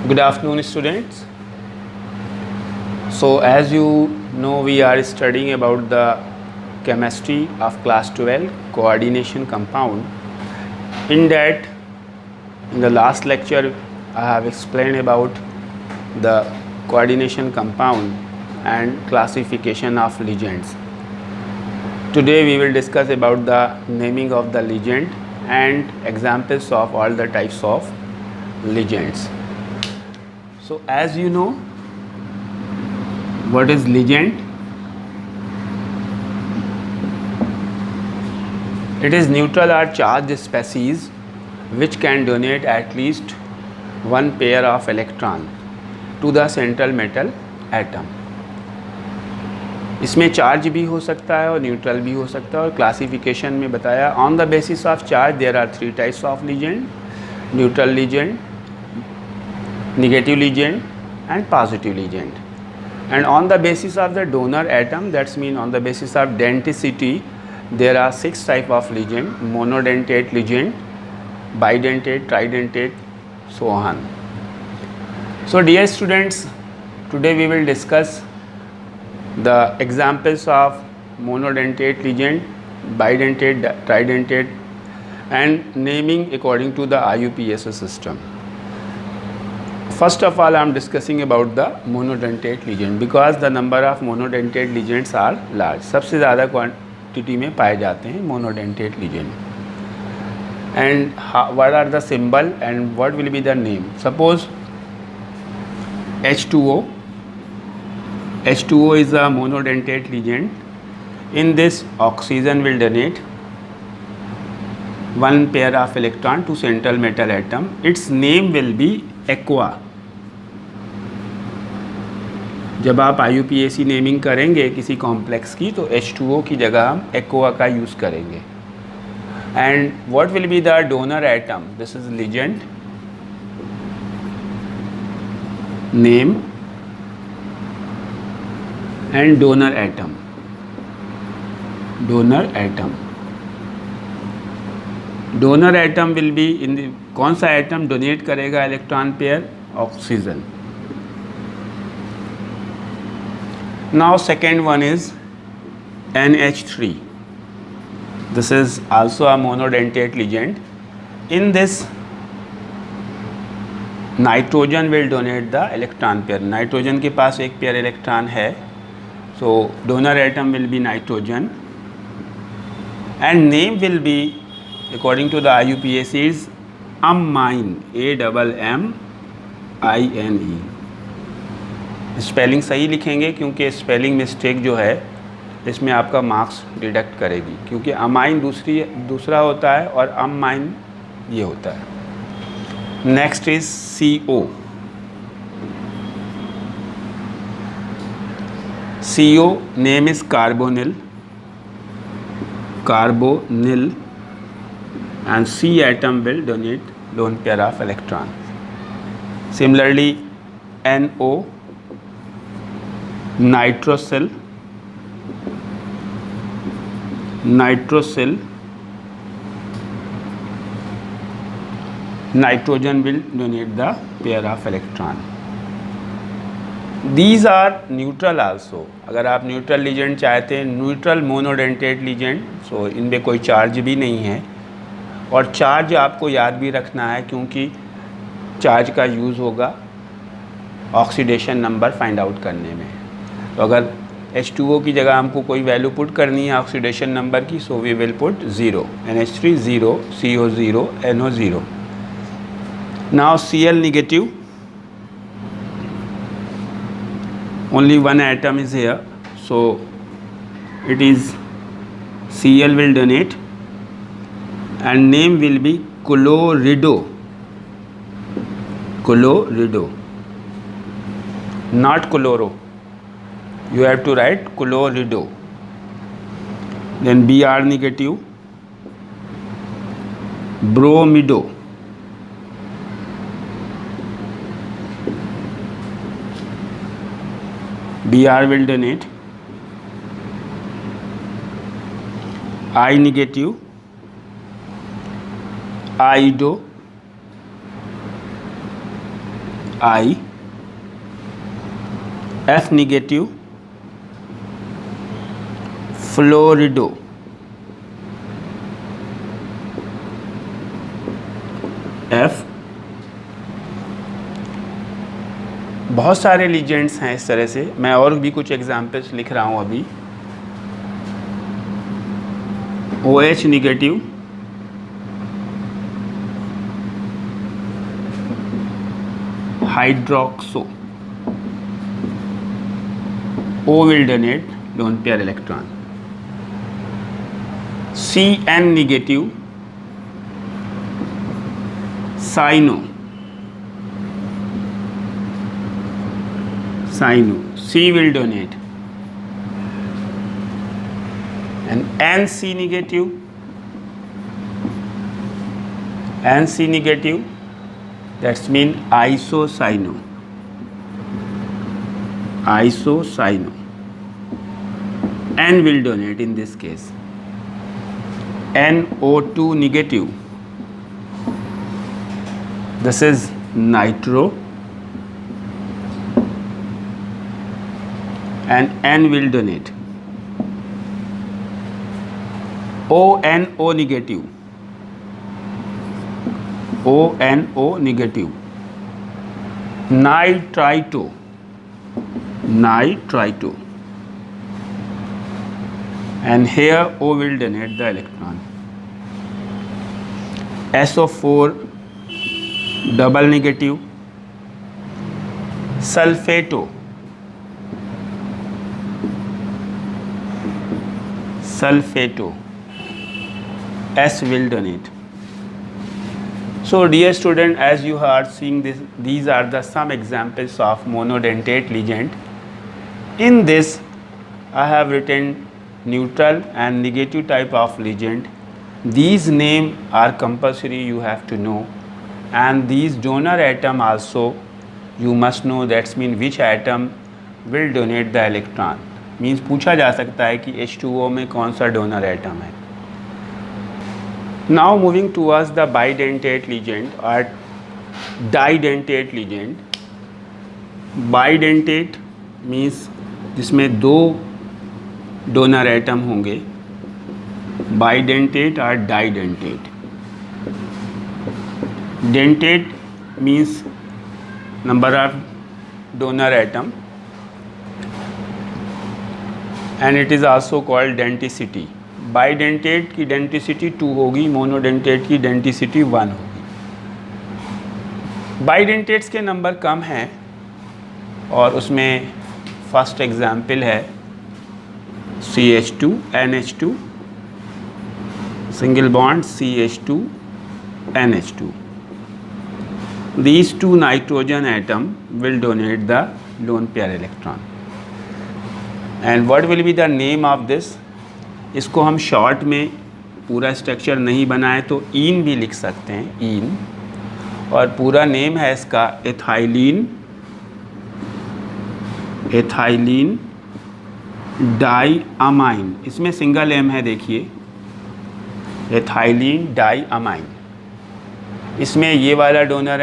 Good afternoon, students. So, as you know, we are studying about the chemistry of class 12 coordination compound. In that, in the last lecture, I have explained about the coordination compound and classification of ligands. Today, we will discuss about the naming of the ligand and examples of all the types of ligands. So, as you know, what is ligand? It is neutral or charged species which can donate at least one pair of electron to the central metal atom. इसमें charge भी हो सकता है और neutral भी हो सकता है और क्लासिफिकेशन में बताया on the basis of charge there are three types of ligand, neutral ligand, negative ligand and positive ligand, and on the basis of the donor atom, that's mean on the basis of denticity, there are six type of ligand: monodentate ligand, bidentate, tridentate, so on. So dear students, today we will discuss the examples of monodentate ligand, bidentate, tridentate, and naming according to the IUPAC system. First of all, I am discussing about the monodentate ligand because the number of monodentate ligands are large. सबसे ज़्यादा quantity में पाए जाते हैं monodentate ligand. And what are the symbol and what will be the name? Suppose H2O. H2O is a monodentate ligand. In this, oxygen will donate one pair of electron to central metal atom. Its name will be aqua. जब आप IUPAC naming करेंगे किसी complex की तो H2O की जगह हम aqua का यूज़ करेंगे. And what will be the donor atom? This is ligand, name and donor atom. Donor atom, donor atom will be in कौन सा एटम डोनेट करेगा electron pair? Oxygen. Now second one is NH3. This is also a monodentate ligand. In this, nitrogen will donate the electron pair. Nitrogen के पास एक pair electron है, so donor atom will be nitrogen, and name will be according to the IUPAC is amine, AMMINE. Spelling सही लिखेंगे क्योंकि spelling mistake जो है इसमें आपका मार्क्स डिडक्ट करेगी, क्योंकि अमाइन दूसरा होता है और अमाइन ये होता है. Next is CO. CO name is carbonyl, carbonyl, and C atom will donate lone pair of electron. Similarly, NO, nitrosyl, nitrosyl, nitrogen will donate the pair of electron. These are neutral also. अगर आप neutral ligand चाहते हैं, neutral monodentate ligand, सो इनमें कोई charge भी नहीं है. और चार्ज आपको याद भी रखना है क्योंकि चार्ज का यूज़ होगा ऑक्सीडेशन नंबर फाइंड आउट करने में. तो अगर H2O की जगह हमको कोई वैल्यू पुट करनी है ऑक्सीडेशन नंबर की, so we will put 0, NH3 0, CO 0, NO 0. Now Cl negative, only one atom is here, so it is Cl will donate and name will be chlorido. Chlorido, not chloro. You have to write chlorido. Then Br negative, bromido. Br will donate. I negative, Ido, I, F negative, फ्लोरिडो, F। बहुत सारे legends हैं इस तरह से, मैं और भी कुछ एग्जाम्पल्स लिख रहा हूँ अभी। OH negative, hydroxo, O will donate lone pair electron। CN negative, cyano, C will donate। and NC negative, that's mean isocyano, N will donate in this case। NO2 negative, this is nitro, and N will donate। ONO negative, nitrito, and here O will donate the electron। SO4 double negative, sulfato, S will donate। So dear student, as you are seeing this, these are the some examples of monodentate ligand. In this I have written neutral and negative type of ligand. These names are compulsory, you have to know, and these donor atom also you must know, that's mean which atom will donate the electron, means पूछा जा सकता है कि H2O में कौन सा donor atom है। Now moving towards the bidentate ligand or didentate ligand। Bidentate means जिसमें दो डोनर एटम होंगे, bidentate or didentate। Dentate means number of donor atom and it is also called denticity। Bidentate की denticity 2 होगी, monodentate की denticity 1 होगी। बाइडेंटेट्स के number कम हैं और उसमें फर्स्ट एग्जाम्पल है CH2 NH2, single bond CH2 NH2। These two nitrogen atom will donate the lone pair electron। And what will be the name of this? इसको हम शॉर्ट में पूरा स्ट्रक्चर नहीं बनाए तो ईन भी लिख सकते हैं, ईन, और पूरा नेम है इसका एथाइलिन डाईअमाइन। इसमें सिंगल एम है, देखिए एथाइलिन डाईअमाइन। इसमें ये वाला डोनर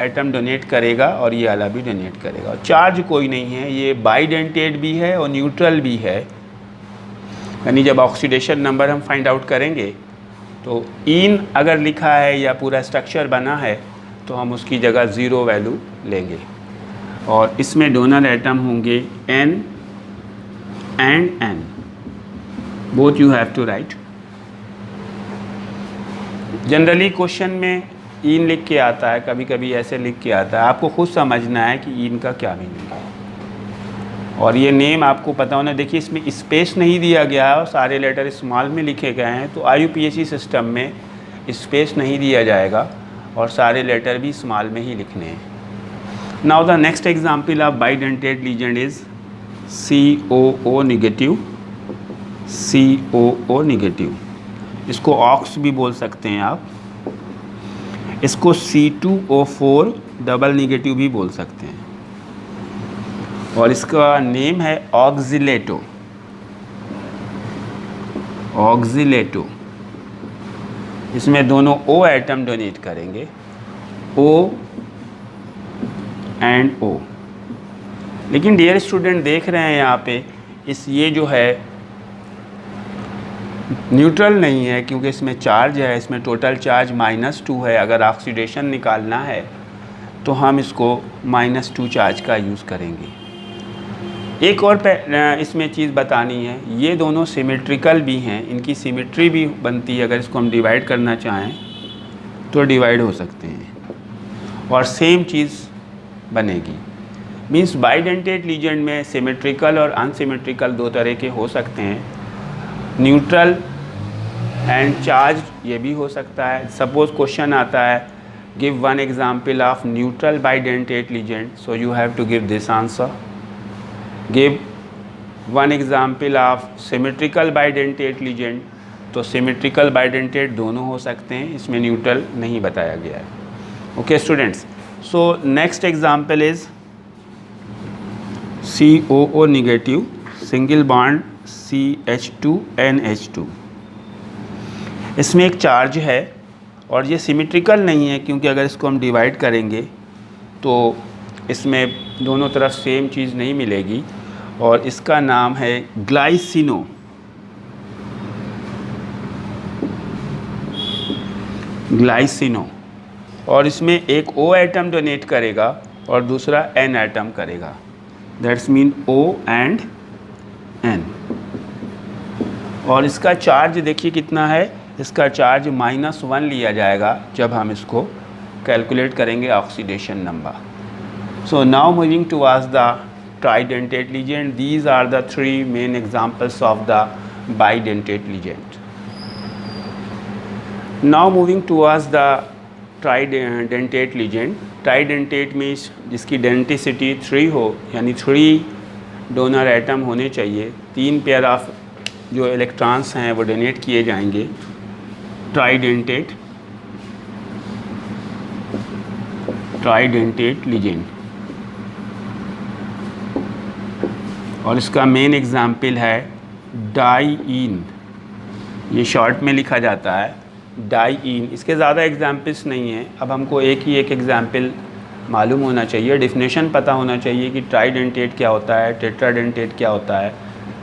एटम डोनेट करेगा और ये वाला भी डोनेट करेगा, और चार्ज कोई नहीं है, ये बाइडेंटेट भी है और न्यूट्रल भी है। यानी जब ऑक्सीडेशन नंबर हम फाइंड आउट करेंगे तो इन अगर लिखा है या पूरा स्ट्रक्चर बना है तो हम उसकी जगह 0 वैल्यू लेंगे। और इसमें डोनर एटम होंगे N and N, both you have to write. Generally question में इन लिख के आता है, कभी कभी ऐसे लिख के आता है, आपको खुद समझना है कि इन का क्या मीनिंग है। और ये नेम आपको पता होना, देखिए इसमें स्पेस नहीं दिया गया है और सारे लेटर स्मॉल में लिखे गए हैं, तो IUPAC सिस्टम में स्पेस नहीं दिया जाएगा और सारे लेटर भी स्मॉल में ही लिखने हैं। Now the next example of bidentate legend is COO negative. इसको ऑक्स भी बोल सकते हैं आप, इसको C2O4 डबल निगेटिव भी बोल सकते हैं, और इसका नेम है ऑक्जिलेटो। इसमें दोनों O एटम डोनेट करेंगे, O एंड O। लेकिन डियर स्टूडेंट देख रहे हैं यहाँ पे ये जो है न्यूट्रल नहीं है, क्योंकि इसमें चार्ज है, इसमें टोटल चार्ज -2 है। अगर ऑक्सीडेशन निकालना है तो हम इसको -2 चार्ज का यूज़ करेंगे। एक और इसमें चीज़ बतानी है, ये दोनों सिमेट्रिकल भी हैं, इनकी सिमेट्री भी बनती है। अगर इसको हम डिवाइड करना चाहें तो डिवाइड हो सकते हैं और सेम चीज़ बनेगी। मींस बाइडेंटेट लीजेंड में सिमेट्रिकल और अनसिमेट्रिकल दो तरह के हो सकते हैं। न्यूट्रल एंड चार्ज ये भी हो सकता है। सपोज क्वेश्चन आता है, give one example of neutral bidentate ligand, so you have to give this answer. Give one example of symmetrical bidentate ligand, तो सिमेट्रिकल बाइडेंटेट दोनों हो सकते हैं, इसमें न्यूट्रल नहीं बताया गया है। Okay students, so next example is COO negative single bond CH2NH2। इसमें एक चार्ज है और ये सिमेट्रिकल नहीं है, क्योंकि अगर इसको हम डिवाइड करेंगे तो इसमें दोनों तरफ सेम चीज़ नहीं मिलेगी, और इसका नाम है ग्लाइसिनो। ग्लाइसिनो, और इसमें एक O एटम डोनेट करेगा और दूसरा N एटम करेगा। That's mean O and N। और इसका चार्ज देखिए कितना है, इसका चार्ज -1 लिया जाएगा जब हम इसको कैलकुलेट करेंगे oxidation number. So now moving towards the tridentate ligand, these are the 3 main examples of the bidentate ligand. Now moving towards the tridentate ligand. Tridentate means जिसकी डेंटिसिटी 3 हो, यानी 3 डोनर एटम होने चाहिए, 3 पेयर ऑफ जो electrons हैं वो donate किए जाएंगे। ट्राइडेंटेट लीजेंड, और इसका मेन एग्जाम्पल है डाइईन। ये शॉर्ट में लिखा जाता है डाइईन। इसके ज़्यादा एग्जाम्पल्स नहीं हैं। अब हमको एक एग्जाम्पल मालूम होना चाहिए, डेफिनेशन पता होना चाहिए कि ट्राइडेंटेट क्या होता है, टेट्राडेंटेट क्या होता है,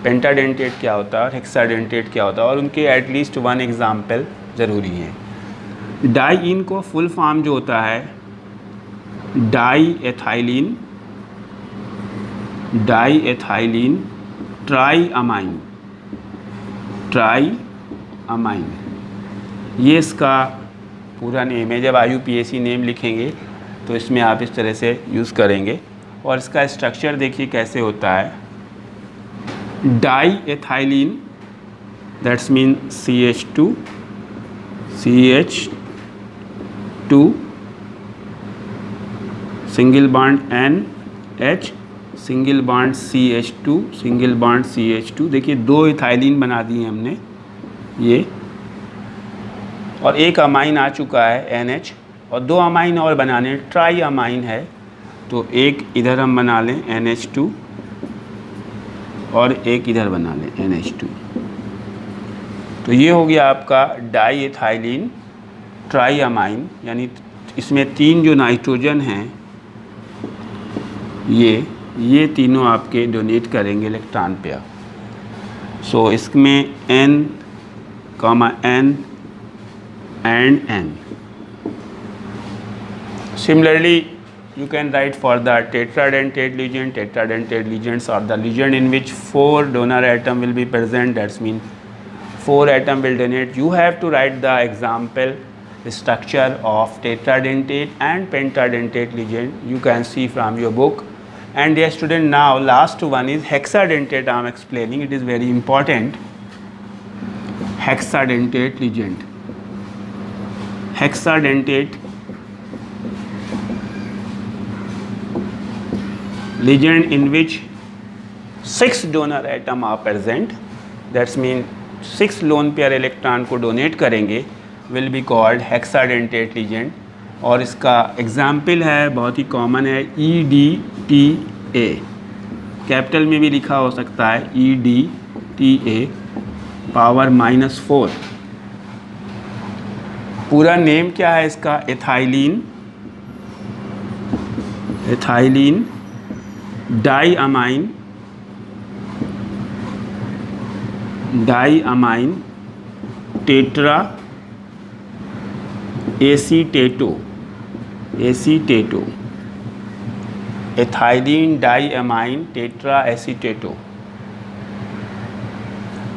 पेंटाडेंटेट क्या होता है और हेक्साडेंटेट क्या होता है, और उनके एटलीस्ट 1 एग्जाम्पल ज़रूरी है। डाइईन को फुल फॉर्म जो होता है डाईएथाइलिन ट्राईअमाइन। ये इसका पूरा नेम है। जब IUPAC नेम लिखेंगे तो इसमें आप इस तरह से यूज़ करेंगे। और इसका स्ट्रक्चर देखिए कैसे होता है। Diethylene, that's mean CH2 single bond NH, single bond CH2, single bond CH2। देखिए 2 इथाइलिन बना दिए हमने ये, और एक अमाइन आ चुका है NH, और 2 अमाइन और बनाने, ट्राई अमाइन है, तो एक इधर हम बना लें NH2 और एक इधर बना लें NH2। तो ये हो गया आपका डाईएथाइलिन ट्राई अमाइन, यानी इसमें 3 जो नाइट्रोजन हैं ये तीनों आपके डोनेट करेंगे इलेक्ट्रॉन पेयर। सो इसमें N, N and N. Similarly, you can write for the tetradentate legend. Tetradentate legends are the legend in which 4 donor atom will be present. That means 4 atom will donate. You have to write the example structure of tetradentate and pentadentate legend. You can see from your book. And dear student, now last one is hexadentate. I am explaining. It is very important. Hexadentate legend. Hexadentate legend in which 6 donor atom are present, that means 6 lone pair electron को donate करेंगे, will be called hexadentate legend। और इसका example है, बहुत ही common है, EDTA। Capital में भी लिखा हो सकता है EDTA पावर -4। पूरा नेम क्या है इसका? Ethylene ethylene diamine tetra acetate, ethylene diamine tetra acetate।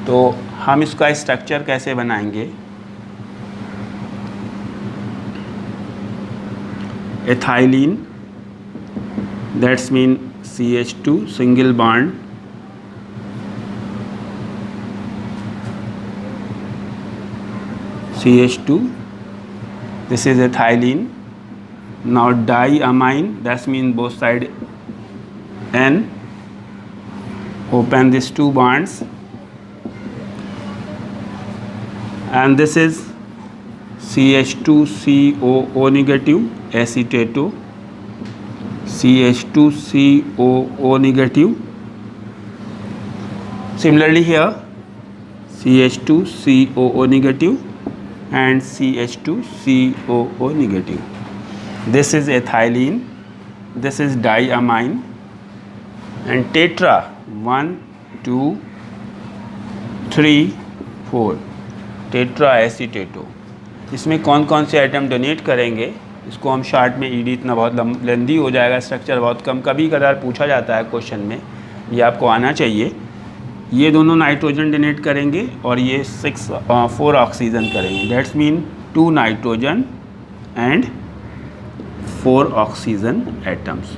तो हम इसका स्ट्रक्चर कैसे बनाएंगे? Ethylene, that's mean CH2 single bond, CH2, this is ethylene. Now diamine, that means both side N, open these two bonds, and this is CH2COO negative acetate, CH2COO negative. Similarly here CH2COO negative and CH2COO negative. This is ethylene, this is diamine, and tetra 1 2 3 4 tetra एसीटेटो। इसमें कौन कौन से item donate करेंगे इसको हम short में ED, इतना बहुत लेंदी हो जाएगा, स्ट्रक्चर बहुत कम, कभी कदार पूछा जाता है क्वेश्चन में, ये आपको आना चाहिए। ये दोनों नाइट्रोजन डोनेट करेंगे और ये 4 ऑक्सीजन करेंगे, that's mean 2 nitrogen and 4 oxygen atoms.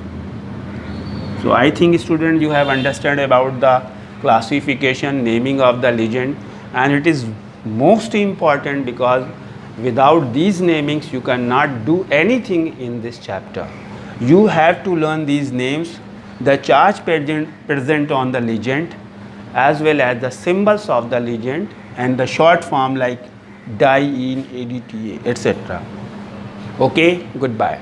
So I think student you have understood about the classification, naming of the legend, and it is most important because without these namings you cannot do anything in this chapter. You have to learn these names, the charge present on the legend, as well as the symbols of the legend and the short form like DINE, ADTA, etc. Okay, goodbye.